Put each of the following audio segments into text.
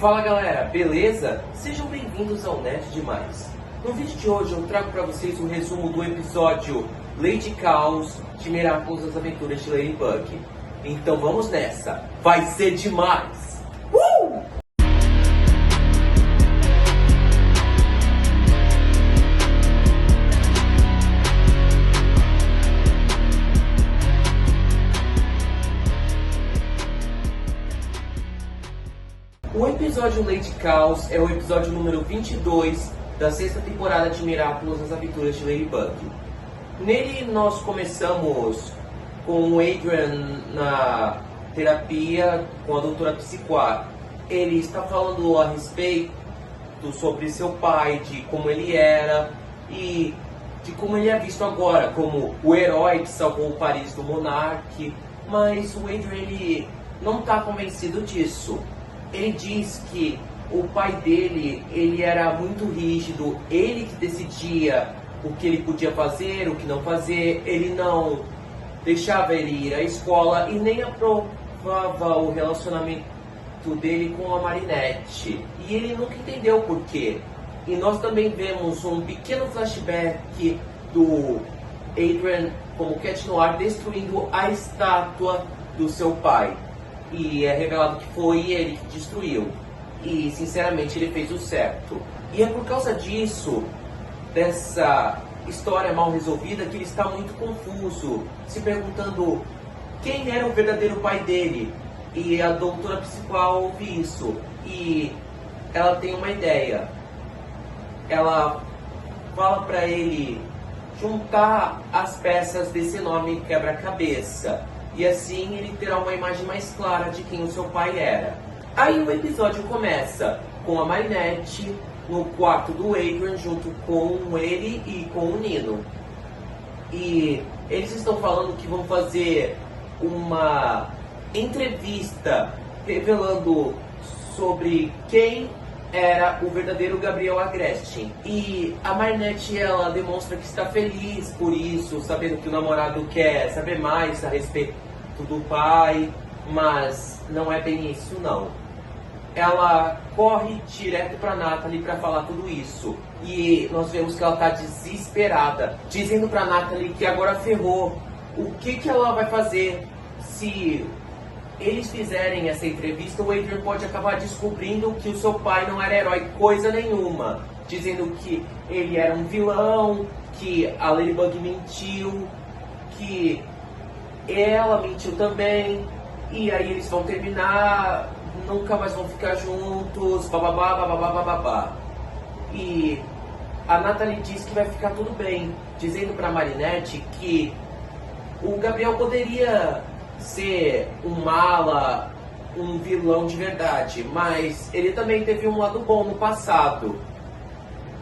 Fala galera, beleza? Sejam bem-vindos ao Nerd Demais. No vídeo de hoje eu trago para vocês um resumo do episódio Lady Chaos de Miraculous das Aventuras de Ladybug. Então vamos nessa, vai ser demais! O episódio Lady Chaos é o episódio número 22 da sexta temporada de Miraculous nas Aventuras de Ladybug. Nele nós começamos com o Adrian na terapia com a doutora Psychoir. Ele está falando a respeito sobre seu pai, de como ele era e de como ele é visto agora como o herói que salvou o Paris do Monarque. Mas o Adrian ele não está convencido disso. Ele diz que o pai dele, ele era muito rígido, ele que decidia o que ele podia fazer, o que não fazer, ele não deixava ele ir à escola e nem aprovava o relacionamento dele com a Marinette. E ele nunca entendeu o porquê. E nós também vemos um pequeno flashback do Adrian como Cat Noir destruindo a estátua do seu pai. E é revelado que foi ele que destruiu. E, sinceramente, ele fez o certo. E é por causa disso, dessa história mal resolvida, que ele está muito confuso, se perguntando quem era o verdadeiro pai dele. E a doutora Psychoir ouve isso. E ela tem uma ideia. Ela fala para ele juntar as peças desse enorme quebra-cabeça. E assim ele terá uma imagem mais clara de quem o seu pai era. Aí o episódio começa com a Marinette no quarto do Adrian junto com ele e com o Nino. E eles estão falando que vão fazer uma entrevista revelando sobre quem era o verdadeiro Gabriel Agreste. E a Marinette, ela demonstra que está feliz por isso, sabendo que o namorado quer saber mais a respeito do pai, mas não é bem isso não. Ela corre direto para Natalie para falar tudo isso. E nós vemos que ela está desesperada, dizendo para Natalie que agora ferrou. O que ela vai fazer se eles fizerem essa entrevista? O Adrian pode acabar descobrindo que o seu pai não era herói coisa nenhuma, dizendo que ele era um vilão, que a Ladybug mentiu, que ela mentiu também, e aí eles vão terminar, nunca mais vão ficar juntos, bababá, bababá, bababá. E a Natalie diz que vai ficar tudo bem, dizendo pra Marinette que o Gabriel poderia ser um mala, um vilão de verdade, mas ele também teve um lado bom no passado.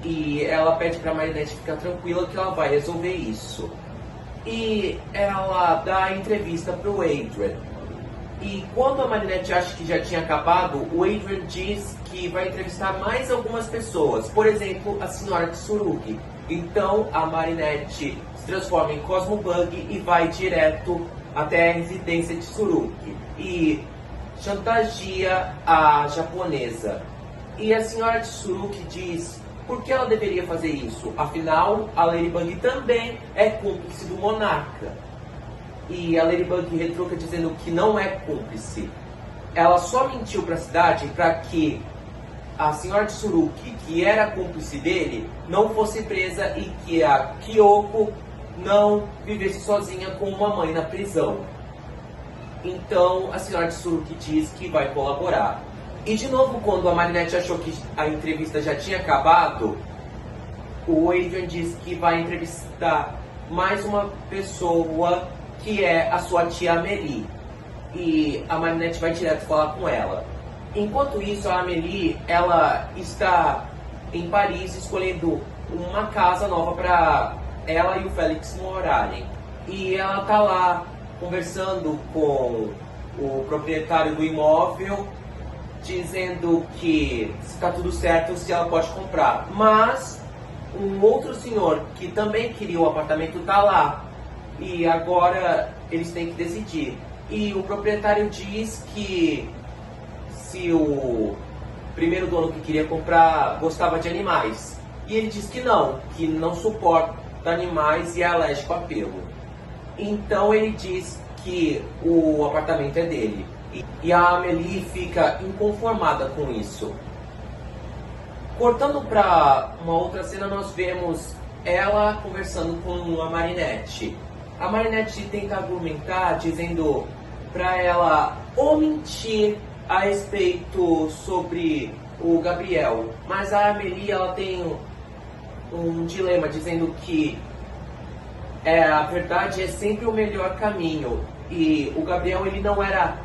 E ela pede pra Marinette ficar tranquila que ela vai resolver isso. E ela dá a entrevista pro Adrian. E quando a Marinette acha que já tinha acabado, o Adrian diz que vai entrevistar mais algumas pessoas. Por exemplo, a senhora Tsurugi. Então a Marinette se transforma em Cosmo Bug e vai direto até a residência de Tsurugi e chantageia a japonesa. E a senhora Tsurugi diz por que ela deveria fazer isso. Afinal, a Ladybug também é cúmplice do monarca. E a Ladybug retruca dizendo que não é cúmplice. Ela só mentiu para a cidade para que a senhora Tsurugi, que era cúmplice dele, não fosse presa e que a Kyoko não vivesse sozinha com uma mãe na prisão. Então a senhora Tsurugi diz que vai colaborar. E de novo, quando a Marinette achou que a entrevista já tinha acabado, o Adrian diz que vai entrevistar mais uma pessoa, que é a sua tia Amélie. E a Marinette vai direto falar com ela. Enquanto isso, a Amélie, ela está em Paris escolhendo uma casa nova para ela e o Félix morarem. E ela tá lá conversando com o proprietário do imóvel, dizendo que está tudo certo, se ela pode comprar. Mas um outro senhor que também queria o apartamento tá lá. E agora eles têm que decidir. E o proprietário diz que se o primeiro dono que queria comprar gostava de animais. E ele diz que não suporta animais e é alérgico a pelo. Então ele diz que o apartamento é dele. E a Amélie fica inconformada com isso. Cortando para uma outra cena, nós vemos ela conversando com a Marinette. A Marinette tenta argumentar, dizendo para ela ou mentir a respeito sobre o Gabriel. Mas a Amélie, ela tem um dilema, dizendo que a verdade é sempre o melhor caminho. E o Gabriel, ele não era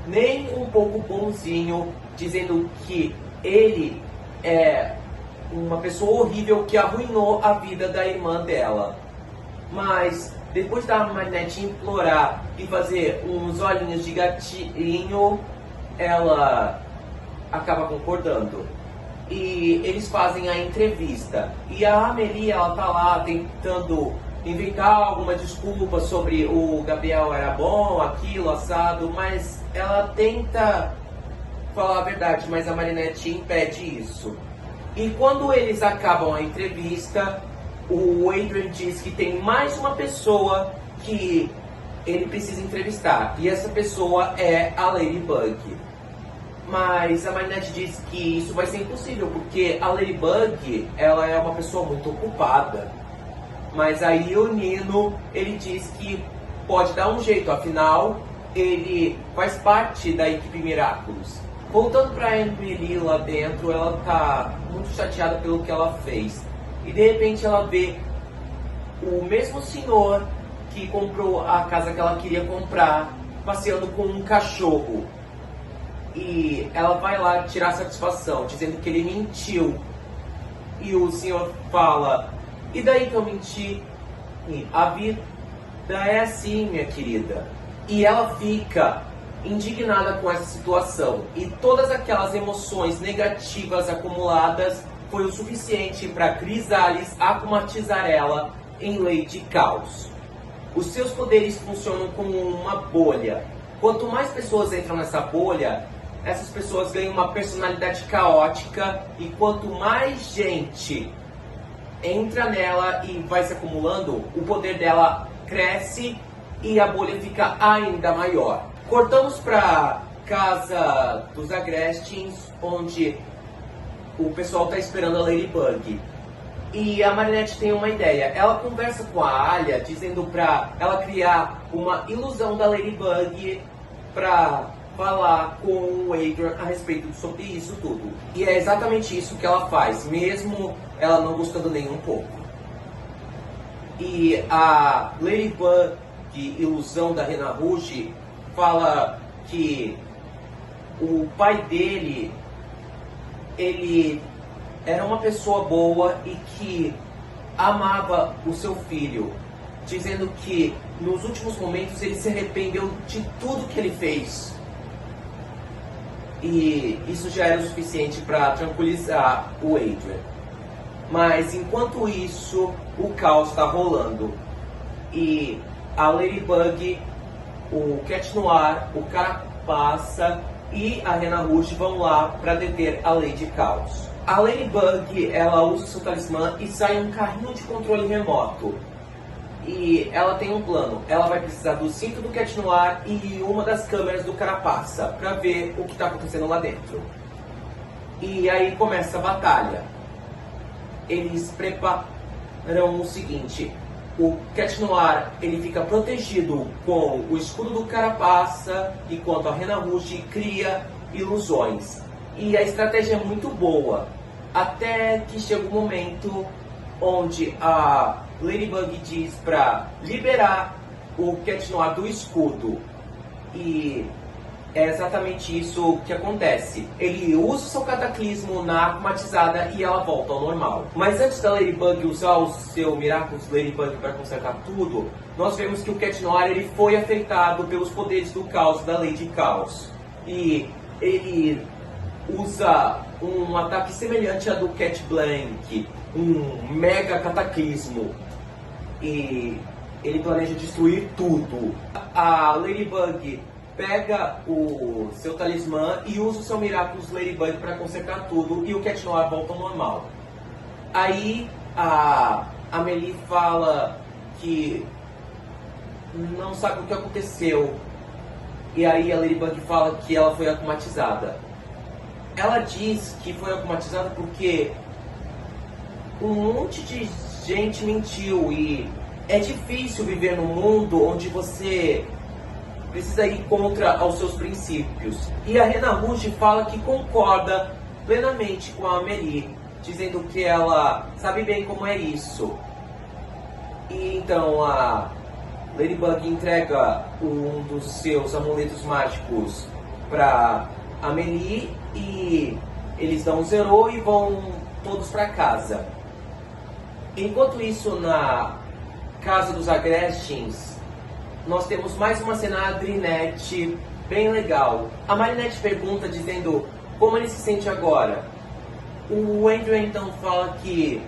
nem um pouco bonzinho, dizendo que ele é uma pessoa horrível que arruinou a vida da irmã dela. Mas depois da Marinette implorar e fazer uns olhinhos de gatinho, ela acaba concordando. E eles fazem a entrevista. E a Amélie, ela tá lá tentando inventar alguma desculpa sobre o Gabriel era bom, aquilo, assado, mas ela tenta falar a verdade, mas a Marinette impede isso. E quando eles acabam a entrevista, o Adrian diz que tem mais uma pessoa que ele precisa entrevistar, e essa pessoa é a Ladybug. Mas a Marinette diz que isso vai ser impossível, porque a Ladybug, ela é uma pessoa muito ocupada. Mas aí o Nino, ele diz que pode dar um jeito, afinal, ele faz parte da equipe Miraculous. Voltando para a Amélie lá dentro, ela tá muito chateada pelo que ela fez. E de repente ela vê o mesmo senhor que comprou a casa que ela queria comprar, passeando com um cachorro. E ela vai lá tirar satisfação, dizendo que ele mentiu. E o senhor fala: e daí que eu menti? E a vida é assim, minha querida. E ela fica indignada com essa situação. E todas aquelas emoções negativas acumuladas foi o suficiente para Chrysalis akumatizar ela em Lady Caos. Os seus poderes funcionam como uma bolha. Quanto mais pessoas entram nessa bolha, essas pessoas ganham uma personalidade caótica. E quanto mais gente entra nela e vai se acumulando, o poder dela cresce e a bolha fica ainda maior. Cortamos para casa dos Agrestins, onde o pessoal está esperando a Ladybug. E a Marinette tem uma ideia. Ela conversa com a Alia, dizendo para ela criar uma ilusão da Ladybug para falar com o Adrian a respeito sobre isso tudo. E é exatamente isso que ela faz, mesmo ela não gostando nem um pouco. E a Ladybug, ilusão da Rena Rouge, fala que o pai dele, ele era uma pessoa boa e que amava o seu filho, dizendo que nos últimos momentos ele se arrependeu de tudo que ele fez. E isso já era o suficiente para tranquilizar o Adrian. Mas enquanto isso, o caos está rolando. E a Ladybug, o Cat Noir, o Carapaça e a Rena Rouge vão lá para deter a Lady Caos. A Ladybug, ela usa o seu talismã e sai um carrinho de controle remoto. E ela tem um plano. Ela vai precisar do cinto do Cat Noir e uma das câmeras do Carapaça para ver o que está acontecendo lá dentro. E aí começa a batalha. Eles preparam o seguinte: o Cat Noir, ele fica protegido com o escudo do Carapaça, enquanto a Rena Rouge cria ilusões. E a estratégia é muito boa, até que chega um momento onde a Ladybug diz para liberar o Cat Noir do escudo. E é exatamente isso que acontece. Ele usa o seu cataclismo na akumatizada e ela volta ao normal. Mas antes da Ladybug usar o seu Miraculous Ladybug para consertar tudo, nós vemos que o Cat Noir, ele foi afetado pelos poderes do caos da Lady Caos. E ele usa um ataque semelhante a do Cat Blank, um mega cataclismo. E ele planeja destruir tudo. A Ladybug pega o seu talismã e usa o seu Miraculous Ladybug para consertar tudo e o Cat Noir volta ao normal. Aí a Amélie fala que não sabe o que aconteceu. E aí a Ladybug fala que ela foi akumatizada. Ela diz que foi akumatizada porque um monte de gente mentiu e é difícil viver num mundo onde você precisa ir contra aos seus princípios. E a Rena Rouge fala que concorda plenamente com a Amélie, dizendo que ela sabe bem como é isso. E então a Ladybug entrega um dos seus amuletos mágicos para Amélie e eles dão um zero e vão todos para casa. Enquanto isso, na casa dos Agrestins, nós temos mais uma cena Adrinette bem legal. A Marinette pergunta dizendo como ele se sente agora. O Andrew então fala que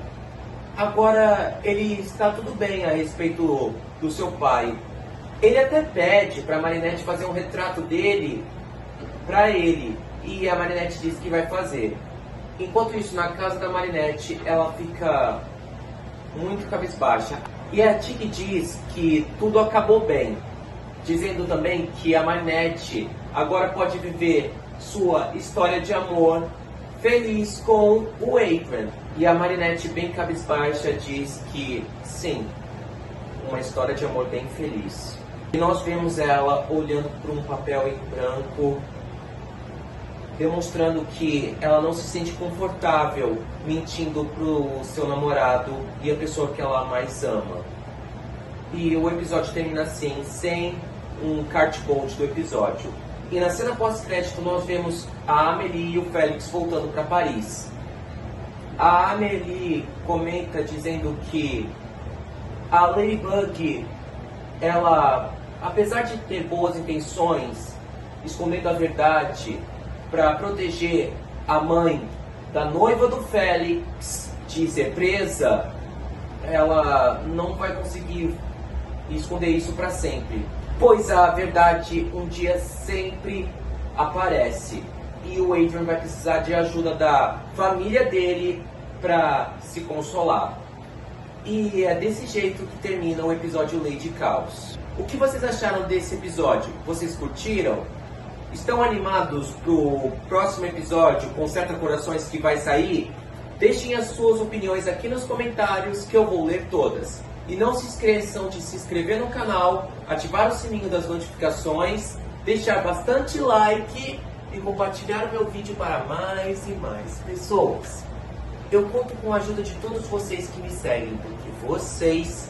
agora ele está tudo bem a respeito do seu pai. Ele até pede para a Marinette fazer um retrato dele para ele e a Marinette diz que vai fazer. Enquanto isso, na casa da Marinette, ela fica muito cabisbaixa. E a Tig diz que tudo acabou bem, dizendo também que a Marinette agora pode viver sua história de amor feliz com o Adrien. E a Marinette, bem cabisbaixa, diz que sim, uma história de amor bem feliz. E nós vemos ela olhando para um papel em branco, demonstrando que ela não se sente confortável mentindo pro seu namorado e a pessoa que ela mais ama. E o episódio termina assim, sem um card-bolt do episódio. E na cena pós-crédito nós vemos a Amélie e o Félix voltando para Paris. A Amélie comenta dizendo que a Ladybug, ela, apesar de ter boas intenções, escondendo a verdade para proteger a mãe da noiva do Félix de ser presa, ela não vai conseguir esconder isso para sempre, pois a verdade um dia sempre aparece e o Adrien vai precisar de ajuda da família dele para se consolar. E é desse jeito que termina o episódio Lady Chaos. O que vocês acharam desse episódio? Vocês curtiram? Estão animados pro próximo episódio Conserta Corações que vai sair? Deixem as suas opiniões aqui nos comentários que eu vou ler todas. E não se esqueçam de se inscrever no canal, ativar o sininho das notificações, deixar bastante like e compartilhar o meu vídeo para mais e mais pessoas. Eu conto com a ajuda de todos vocês que me seguem, porque vocês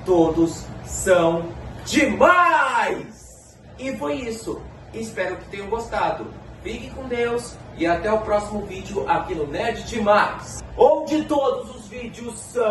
todos são demais! E foi isso. Espero que tenham gostado. Fiquem com Deus e até o próximo vídeo aqui no Nerd Demais, onde todos os vídeos são